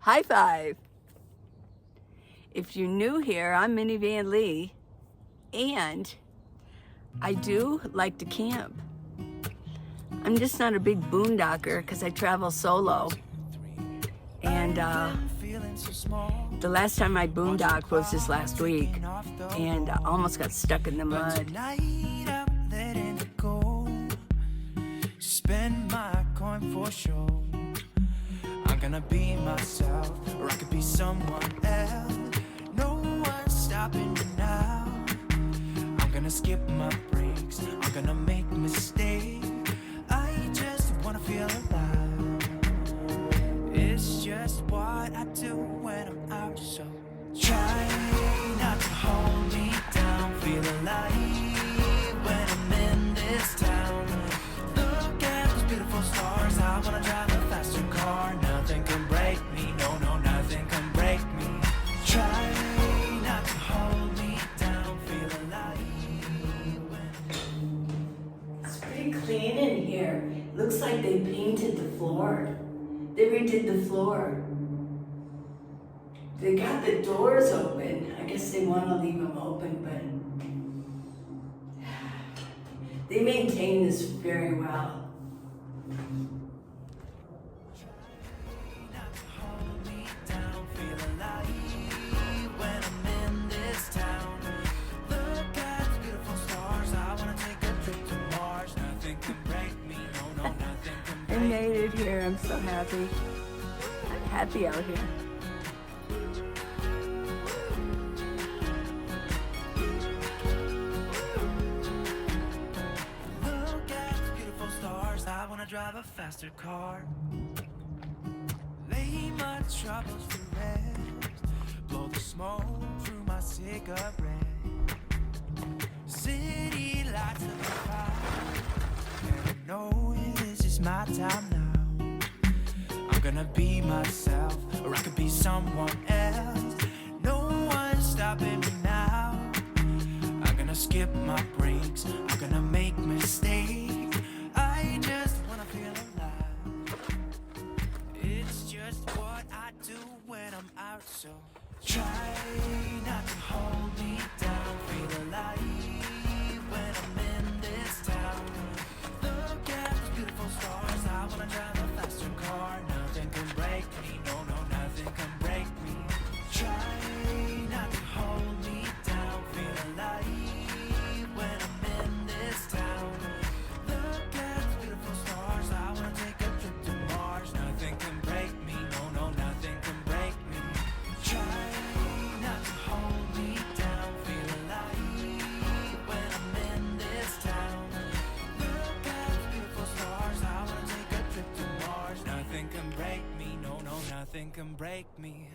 High five. If you're new here, I'm Minivan Lee, and I do like to camp. I'm just not a big boondocker because I travel solo. And the last time I boondocked was this last week, and I almost got stuck in the mud. Spend my coin for sure. I'm gonna be myself, or I could be someone else. No one's stopping me now. I'm gonna skip my breaks, I'm gonna make mistakes. I just wanna feel alive. It's just what I do when I'm out, so try not to hold me down. Feel alive when I'm in this town. Look at those beautiful stars. I wanna drive a faster car. Nothing can break me, no, nothing can break me. Try not to hold me down. Feel alive. It's pretty clean in here. Looks like they painted the floor. They redid the floor. They got the doors open. I guess they want to leave them open, but they maintain this very well. I made it here. I'm so happy. I'm happy out here. Look at the beautiful stars. I wanna drive a faster car. Lay my troubles to rest. Blow the smoke through my cigarette. City lights in the fire. And I know this is my time now. I'm gonna be myself, or I could be someone else. No one's stopping me now. I'm gonna skip my breaks, I'm gonna make mistakes. I just wanna feel alive. It's just what I do when I'm out, so try not to hold me down. Feel alive when I'm in this town. Look at those beautiful stars. I wanna drive a faster car. Nothing can break me, no, nothing can break me. Try not to hold me down. Feel alive when I'm in this town. Look at those beautiful stars. I wanna take a trip to Mars. Nothing can break me, no, nothing can break me. Try not to hold me down. Feel alive when I'm in this town. Look at those beautiful stars. I wanna take a trip to Mars. Nothing can break me, no, nothing can break me.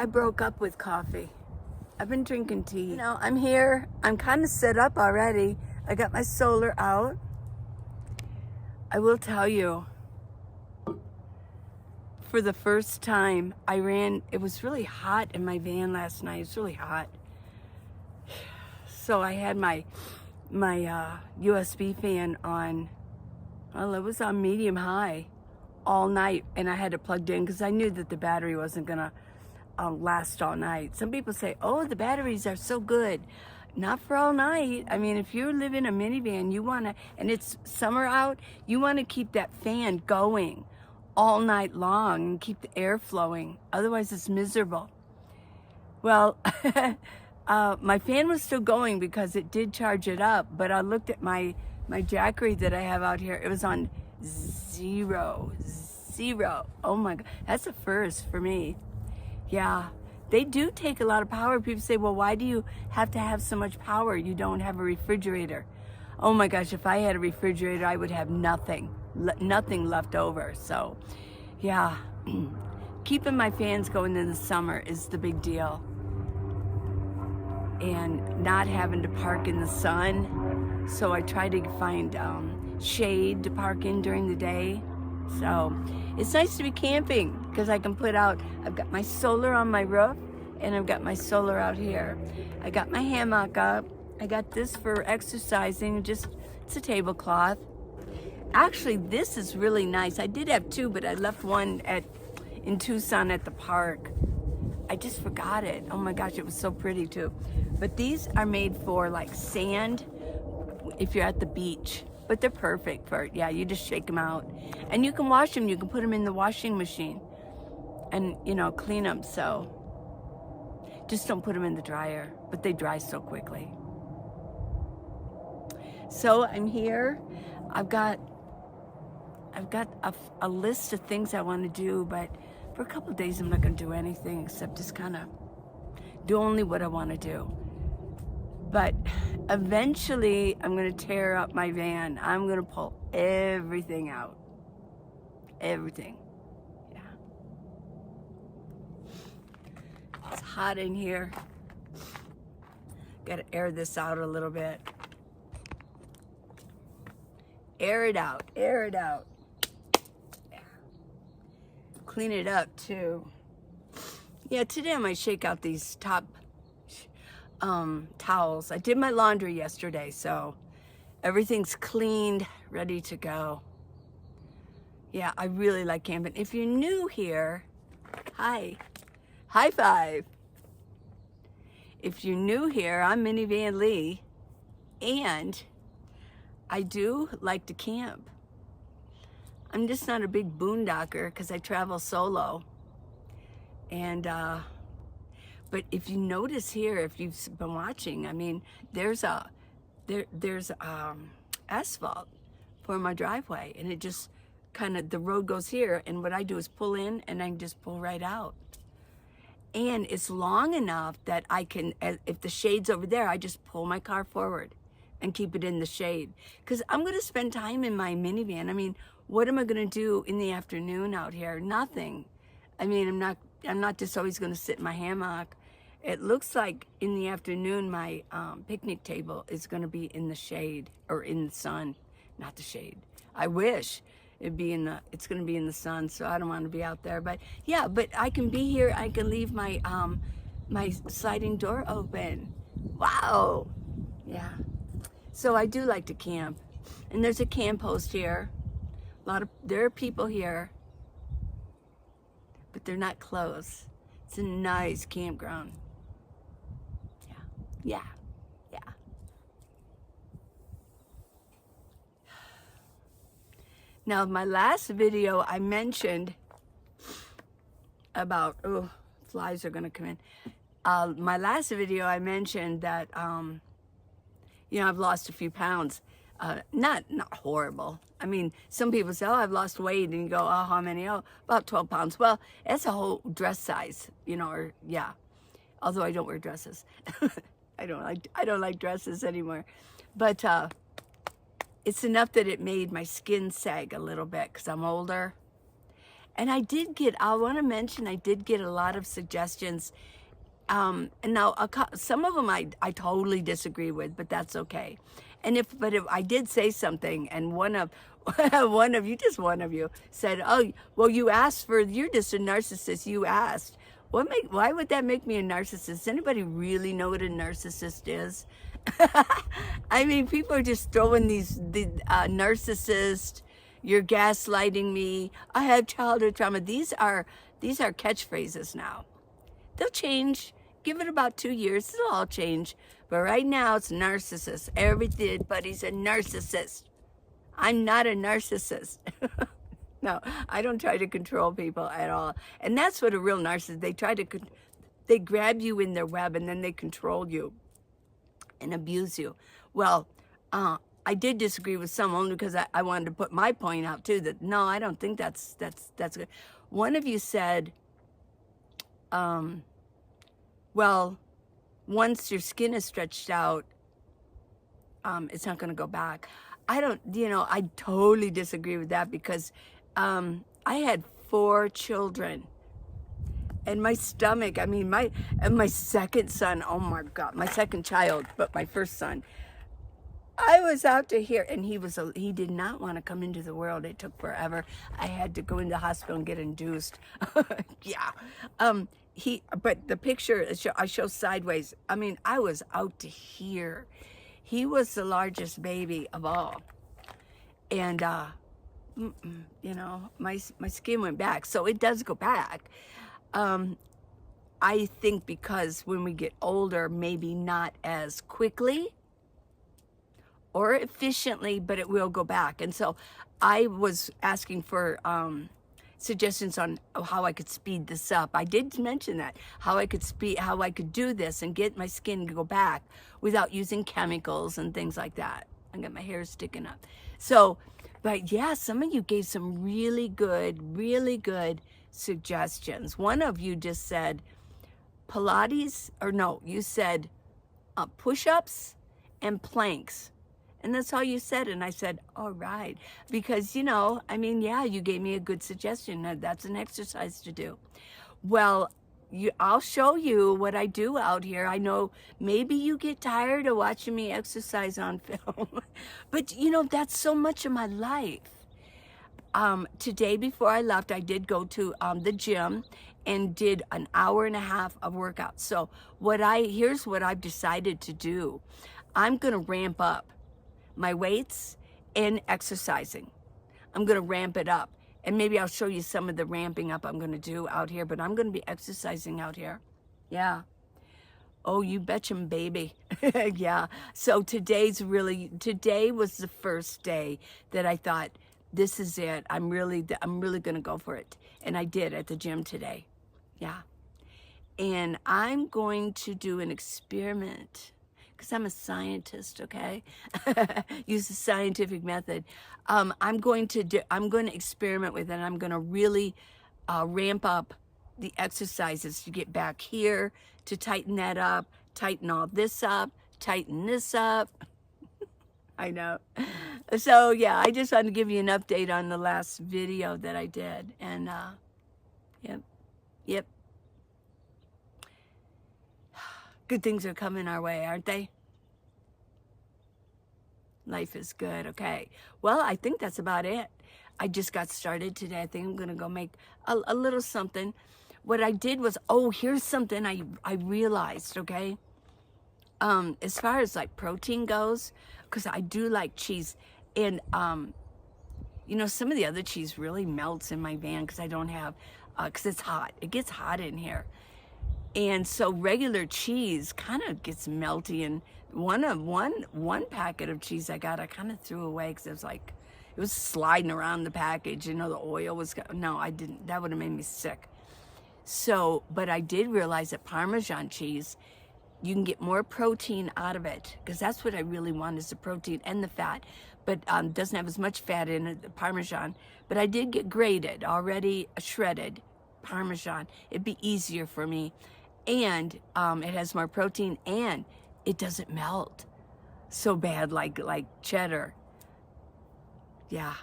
I broke up with coffee. I've been drinking tea. You know, I'm here. I'm kind of set up already. I got my solar out. I will tell you, for the first time, it was really hot in my van last night. It's really hot. So I had my USB fan on, well, it was on medium high all night, and I had it plugged in because I knew that the battery wasn't gonna last all night. Some people say, oh, the batteries are so good. Not for all night. I mean, if you live in a minivan, you wanna, and it's summer out, you wanna keep that fan going all night long and keep the air flowing. Otherwise, it's miserable. Well, my fan was still going because it did charge it up, but I looked at my Jackery that I have out here. It was on zero. Oh my God, that's a first for me. Yeah, they do take a lot of power. People say, well, why do you have to have so much power? You don't have a refrigerator. Oh my gosh, if I had a refrigerator, I would have nothing left over. So yeah, keeping my fans going in the summer is the big deal. And not having to park in the sun. So I try to find shade to park in during the day. So it's nice to be camping because I can put out, I've got my solar on my roof and I've got my solar out here. I got my hammock up. I got this for exercising, it's a tablecloth. Actually, this is really nice. I did have two, but I left one in Tucson at the park. I just forgot it. Oh my gosh, it was so pretty too. But these are made for like sand if you're at the beach. But they're perfect for it. Yeah, you just shake them out. And you can wash them. You can put them in the washing machine and, you know, clean them. So just don't put them in the dryer. But they dry so quickly. So I'm here. I've got a list of things I want to do, but for a couple of days I'm not going to do anything except just kind of do only what I want to do. But eventually I'm going to tear up my van. I'm going to pull everything out. Everything. Yeah. It's hot in here. Got to air this out a little bit. Air it out. Air it out. Yeah. Clean it up too. Yeah, today I might shake out these top towels. I did my laundry yesterday, so everything's cleaned, ready to go. Yeah, I really like camping. If you're new here, hi. High five. If you're new here, I'm Minivan Lee, and I do like to camp. I'm just not a big boondocker because I travel solo. And but if you notice here, if you've been watching, I mean, there's asphalt for my driveway, and it just kind of, the road goes here, and what I do is pull in and I can just pull right out. And it's long enough that I can, if the shade's over there, I just pull my car forward and keep it in the shade. Because I'm going to spend time in my minivan. I mean, what am I going to do in the afternoon out here? Nothing. I mean, I'm not just always going to sit in my hammock. It looks like in the afternoon my picnic table is going to be in the shade or in the sun, not the shade. I wish it'd be it's going to be in the sun, so I don't want to be out there. But yeah, but I can be here. I can leave my my sliding door open. Wow. Yeah. So I do like to camp, and there's a camp host here. There are people here, but they're not close. It's a nice campground. Yeah. Now, my last video I mentioned about, oh, flies are gonna come in. My last video I mentioned that, you know, I've lost a few pounds. Not horrible. I mean, some people say, oh, I've lost weight, and you go, oh, how many? Oh, about 12 pounds. Well, that's a whole dress size, you know, or yeah. Although I don't wear dresses. I don't like dresses anymore. But it's enough that it made my skin sag a little bit because I'm older. And I want to mention, I did get a lot of suggestions. And now some of them I totally disagree with, but that's okay. And if I did say something, and one of one of you said, "Oh, well, you asked for, you're just a narcissist. You asked." Why would that make me a narcissist? Does anybody really know what a narcissist is? I mean, people are just throwing the narcissist. You're gaslighting me. I have childhood trauma. These are catchphrases now. They'll change. Give it about 2 years, it'll all change. But right now, it's narcissist. Everybody's a narcissist. I'm not a narcissist. No, I don't try to control people at all. And that's what a real narcissist, they grab you in their web and then they control you and abuse you. Well, I did disagree with some only because I wanted to put my point out too, that no, I don't think that's good. One of you said, well, once your skin is stretched out, it's not going to go back. I totally disagree with that because I had 4 children. And my stomach, I mean, my second son, oh my God, my second child, but my first son, I was out to here, and he did not want to come into the world. It took forever. I had to go into the hospital and get induced. Yeah. But the picture I show sideways. I mean, I was out to here. He was the largest baby of all. And, my skin went back. So it does go back. I think because when we get older, maybe not as quickly or efficiently, but it will go back. And so I was asking for suggestions on how I could speed this up. I did mention that, how I could do this and get my skin to go back without using chemicals and things like that. I got my hair sticking up. So, but yeah, some of you gave some really good suggestions. One of you just said Pilates, or no, you said push-ups and planks. And that's all you said. And I said, all right. Because, I mean, yeah, you gave me a good suggestion. That's an exercise to do. Well, I'll show you what I do out here. I know maybe you get tired of watching me exercise on film. But, that's so much of my life. Today, before I left, I did go to the gym and did an hour and a half of workout. So here's what I've decided to do. I'm going to ramp up my weights and exercising. I'm going to ramp it up. And maybe I'll show you some of the ramping up I'm going to do out here. But I'm going to be exercising out here. Yeah. Oh, you betcha, baby. Yeah. So today was the first day that I thought, this is it. I'm really going to go for it. And I did at the gym today. Yeah. And I'm going to do an experiment because I'm a scientist, okay? Use the scientific method. I'm going to experiment with it. And I'm going to really ramp up the exercises to get back here, to tighten that up, tighten all this up, tighten this up. I know. So yeah, I just wanted to give you an update on the last video that I did. And yep. Good things are coming our way, aren't they? Life is good. Okay. Well, I think that's about it. I just got started today. I think I'm going to go make a little something. What I did was, here's something I realized, okay? As far as like protein goes, because I do like cheese. And, some of the other cheese really melts in my van because I don't have, because it's hot. It gets hot in here. And so regular cheese kind of gets melty. And one packet of cheese I kind of threw away because it was sliding around the package. The oil was, no, I didn't. That would have made me sick. So, but I did realize that Parmesan cheese, you can get more protein out of it because that's what I really want is the protein and the fat. But doesn't have as much fat in it, the Parmesan. But I did get grated, already shredded Parmesan. It'd be easier for me. And it has more protein and it doesn't melt so bad like cheddar. Yeah.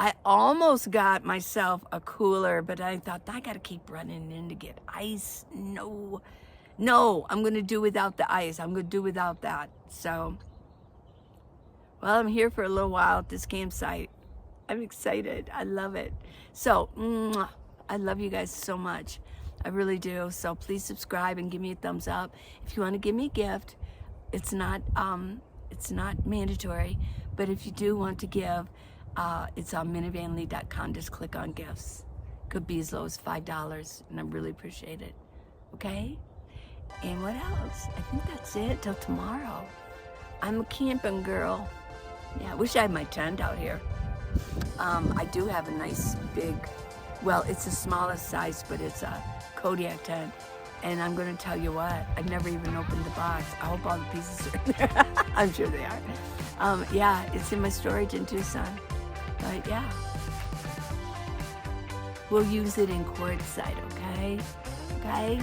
I almost got myself a cooler, but I thought, I gotta keep running in to get ice. No, I'm gonna do without the ice. I'm gonna do without that. So, well, I'm here for a little while at this campsite. I'm excited. I love it. So, I love you guys so much. I really do. So please subscribe and give me a thumbs up. If you want to give me a gift, it's not mandatory, but if you do want to give, it's on minivanlee.com. Just click on gifts. Could be as low as $5, and I really appreciate it. Okay? And what else? I think that's it till tomorrow. I'm a camping girl. Yeah, I wish I had my tent out here. I do have a nice big, well, it's the smallest size, but it's a Kodiak tent. And I'm going to tell you what, I've never even opened the box. I hope all the pieces are in there. I'm sure they are. Yeah, it's in my storage in Tucson. But yeah, we'll use it in quartzsite, okay? Okay?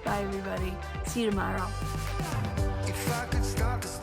Bye, everybody. See you tomorrow. If I could stop this